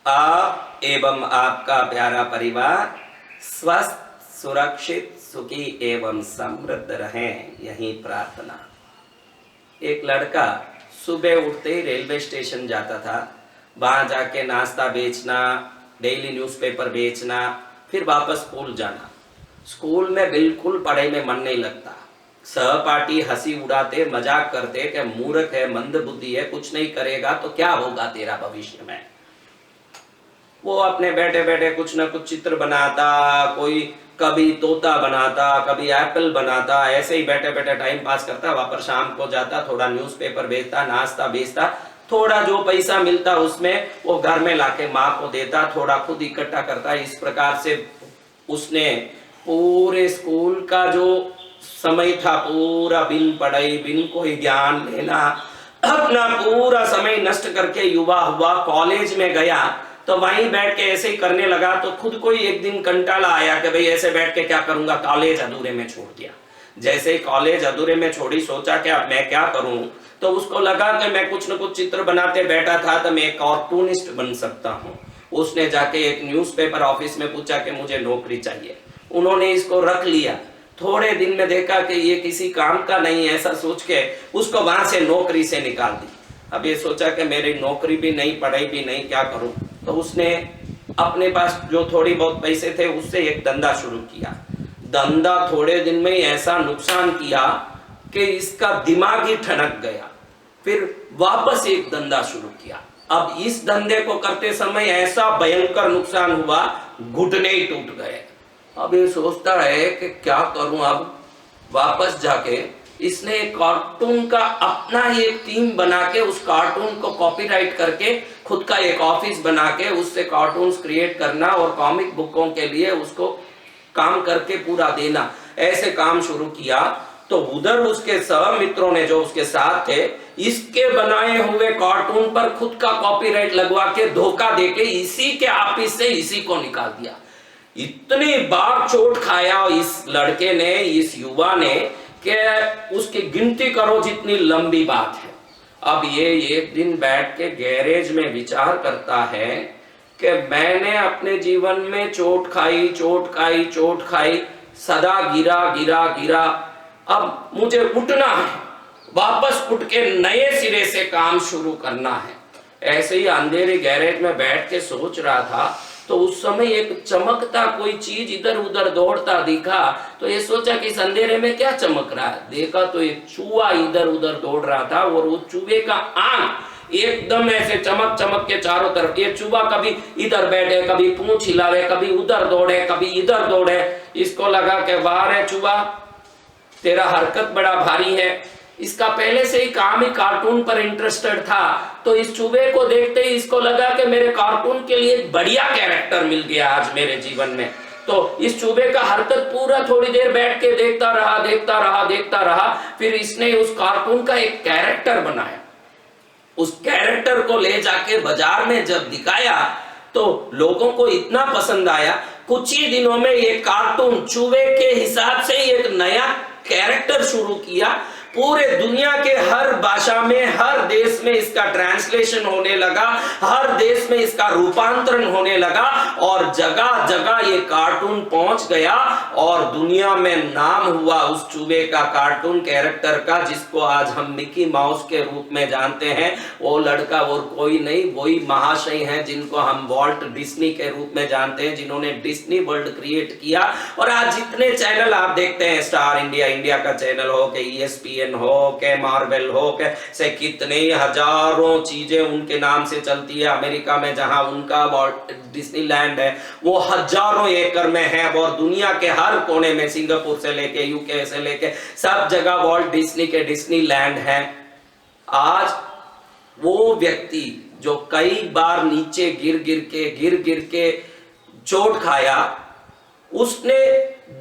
आप एवं आपका प्यारा परिवार स्वस्थ, सुरक्षित, सुखी एवं समृद्ध रहें, यही प्रार्थना। एक लड़का सुबह उठते ही रेलवे स्टेशन जाता था। वहां जाके नाश्ता बेचना, डेली न्यूज़पेपर बेचना, फिर वापस स्कूल जाना। स्कूल में बिल्कुल पढ़ाई में मन नहीं लगता। सहपाठी हंसी उड़ाते, मजाक करते कि मूर्ख है, मंद बुद्धि है, कुछ नहीं करेगा तो क्या होगा तेरा भविष्य में। वो अपने बैठे बैठे कुछ ना कुछ चित्र बनाता, कोई कभी तोता बनाता, कभी एप्पल बनाता, ऐसे ही बैठे बैठे टाइम पास करता। वापस शाम को जाता, थोड़ा न्यूज़पेपर बेचता, नाश्ता बेचता, थोड़ा जो पैसा मिलता उसमें वो घर में लाके माँ को देता, थोड़ा खुद इकट्ठा करता। इस प्रकार से उसने पूरे स्कूल का जो समय था पूरा बिन पढ़ाई, बिन कोई ज्ञान लेना, अपना पूरा समय नष्ट करके युवा हुआ। कॉलेज में गया तो वहीं बैठ के ऐसे ही करने लगा। तो खुद को ही एक दिन कंटाला आया कि भाई ऐसे बैठ के क्या करूंगा, कॉलेज अधूरे में छोड़ दिया। जैसे ही कॉलेज अधूरे में छोड़ी, सोचा कि अब मैं क्या करूं। तो उसको लगा कि मैं कुछ न कुछ चित्र बनाते बैठा था तो मैं एक कार्टूनिस्ट बन सकता हूं। उसने जाके एक न्यूज़पेपर ऑफिस में पूछा कि मुझे नौकरी चाहिए। उन्होंने इसको रख लिया। थोड़े दिन में देखा कि ये किसी काम का नहीं है, ऐसा सोच के उसको वहां से नौकरी से निकाल दी। अब ये सोचा कि मेरी नौकरी भी नहीं, पढ़ाई भी नहीं, क्या करूं। तो उसने अपने पास जो थोड़ी बहुत पैसे थे उससे एक धंधा शुरू किया। धंधा थोड़े दिन में ऐसा नुकसान किया कि इसका दिमाग ही ठनक गया। फिर वापस एक धंधा शुरू किया। अब इस धंधे को करते समय ऐसा भयंकर नुकसान हुआ, घुटने ही टूट गए। अब ये सोचता है कि क्या करूं। अब वापस जाके इसने एक कार्टून का अपना ही एक टीम बना के उस कार्टून को कॉपीराइट करके खुद का एक ऑफिस बना के उससे कार्टून्स क्रिएट करना और कॉमिक बुकों के लिए उसको काम करके पूरा देना, ऐसे काम शुरू किया। तो उधर उसके सह मित्रों ने जो उसके साथ थे, इसके बनाए हुए कार्टून पर खुद का कॉपीराइट लगवा के धोखा देके इसी के ऑफिस से इसी को निकाल दिया। इतनी बार चोट खाया इस लड़के ने, इस युवा ने, कि उसकी गिनती करो जितनी लंबी बात है। अब ये एक दिन बैठ के गैरेज में विचार करता है कि मैंने अपने जीवन में चोट खाई, चोट खाई, चोट खाई, सदा गिरा गिरा गिरा। अब मुझे उठना है, वापस उठ के नए सिरे से काम शुरू करना है। ऐसे ही अंधेरे गैरेज में बैठ के सोच रहा था तो उस समय एक चमकता कोई चीज इधर उधर दौड़ता दिखा। तो ये सोचा कि इस अंधेरे में क्या चमक रहा है। देखा तो एक चूहा इधर उधर दौड़ रहा था और वो चूहे का आंख एकदम ऐसे चमक चमक के चारों तरफ। ये चूहा कभी इधर बैठे, कभी पूंछ हिलावे, कभी उधर दौड़े, कभी इधर दौड़े। इसको लगा कि वाह रे चूहा, तेरा हरकत बड़ा भारी है। इसका पहले से ही काम ही कार्टून पर इंटरेस्टेड था। तो इस चूहे को देखते ही इसको लगा कि मेरे कार्टून के लिए बढ़िया कैरेक्टर मिल गया आज मेरे जीवन में। तो इस चूहे का हरकत पूरा थोड़ी देर बैठ के देखता रहा, देखता रहा, देखता रहा। फिर इसने उस कार्टून का एक कैरेक्टर बनाया। उस कैरेक्टर को ले जाके बाजार में जब दिखाया तो लोगों को इतना पसंद आया, कुछ ही दिनों में ये कार्टून चूहे के हिसाब से एक नया कैरेक्टर शुरू किया। पूरे दुनिया के हर भाषा में, हर देश में इसका ट्रांसलेशन होने लगा, हर देश में इसका रूपांतरण होने लगा और जगह जगह ये कार्टून पहुंच गया और दुनिया में नाम हुआ उस चूहे का, कार्टून कैरेक्टर का, जिसको आज हम मिकी माउस के रूप में जानते हैं। वो लड़का और कोई नहीं, वही महाशय हैं जिनको हम वॉल्ट डिज्नी के रूप में जानते हैं, जिन्होंने डिज्नी वर्ल्ड क्रिएट किया। और आज जितने चैनल आप देखते हैं, स्टार इंडिया, इंडिया का चैनल हो के ESPN हो के मार्वल हो के से कितने हजारों चीजें उनके नाम से चलती है। अमेरिका में जहां उनका वॉल्ट डिज्नीलैंड है वो हजारों एकड़ में है और दुनिया के हर कोने में, सिंगापुर से लेके UK से लेके सब जगह वॉल्ट डिज्नी के डिज्नीलैंड है। आज वो व्यक्ति जो कई बार नीचे गिर गिर के चोट खाया, उसने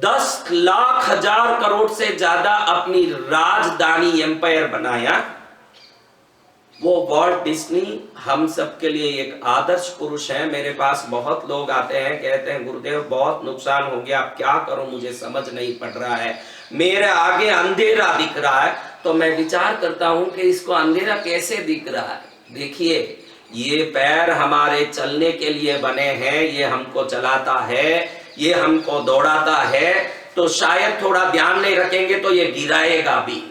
10 लाख हजार करोड़ से ज्यादा अपनी राजधानी एम्पायर बनाया। वो वॉल्ट डिज्नी हम सब के लिए एक आदर्श पुरुष है। मेरे पास बहुत लोग आते हैं, कहते हैं गुरुदेव बहुत नुकसान हो गया, अब क्या करूं, मुझे समझ नहीं पड़ रहा है, मेरे आगे अंधेरा दिख रहा है। तो मैं विचार करता हूं कि इसको अंधेरा कैसे दिख रहा है। देखिए, ये पैर हमारे चलने के लिए बने हैं, ये हमको चलाता है, ये हमको दौड़ाता है, तो शायद थोड़ा ध्यान नहीं रखेंगे तो ये गिराएगा भी।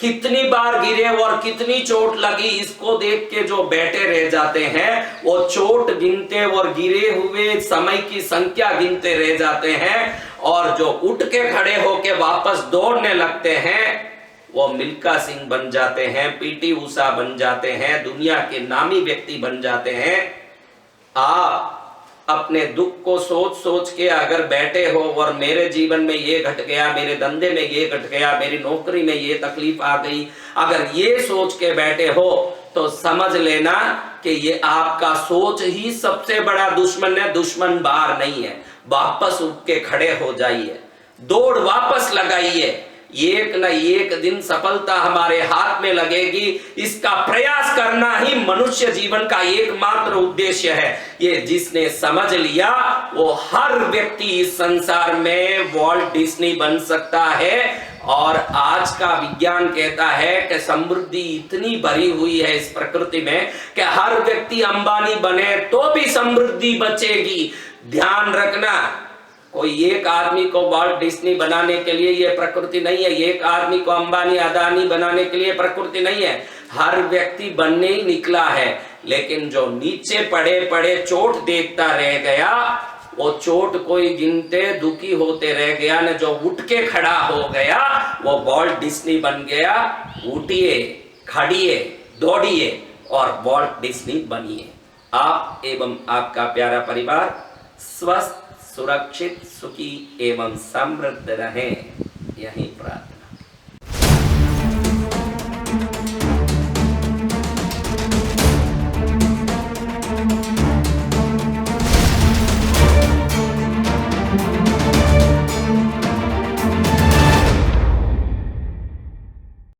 कितनी बार गिरे और कितनी चोट लगी इसको देख के जो बैठे रह जाते हैं वो चोट गिनते और गिरे हुए समय की संख्या गिनते रह जाते हैं, और जो उठ के खड़े होके वापस दौड़ने लगते हैं वो मिल्खा सिंह बन जाते हैं, पीटी उषा बन जाते हैं, दुनिया के नामी व्यक्ति बन जाते हैं। आप अपने दुख को सोच सोच के अगर बैठे हो और मेरे जीवन में ये घट गया, मेरे धंधे में ये घट गया, मेरी नौकरी में ये तकलीफ आ गई, अगर ये सोच के बैठे हो तो समझ लेना कि ये आपका सोच ही सबसे बड़ा दुश्मन है, दुश्मन बाहर नहीं है। वापस उठ के खड़े हो जाइए, दौड़ वापस लगाइए, एक न एक दिन सफलता हमारे हाथ में लगेगी। इसका प्रयास करना ही मनुष्य जीवन का एकमात्र उद्देश्य है। ये जिसने समझ लिया वो हर व्यक्ति इस संसार में वॉल्ट डिज्नी बन सकता है। और आज का विज्ञान कहता है कि समृद्धि इतनी भरी हुई है इस प्रकृति में कि हर व्यक्ति अंबानी बने तो भी समृद्धि बचेगी। ध्यान रखना, कोई एक आदमी को वॉल्ट डिज्नी बनाने के लिए ये प्रकृति नहीं है, एक आदमी को अंबानी अदानी बनाने के लिए प्रकृति नहीं है। हर व्यक्ति बनने ही निकला है, लेकिन जो नीचे पड़े पड़े चोट देखता रह गया वो चोट कोई गिनते दुखी होते रह गया, न जो उठ के खड़ा हो गया वो वॉल्ट डिज्नी बन गया। उठिए, खड़िए, दौड़िए और वॉल्ट डिज्नी बनिए। आप एवं आपका प्यारा परिवार स्वस्थ, सुरक्षित, सुखी एवं समृद्ध रहें, यही प्रार्थना।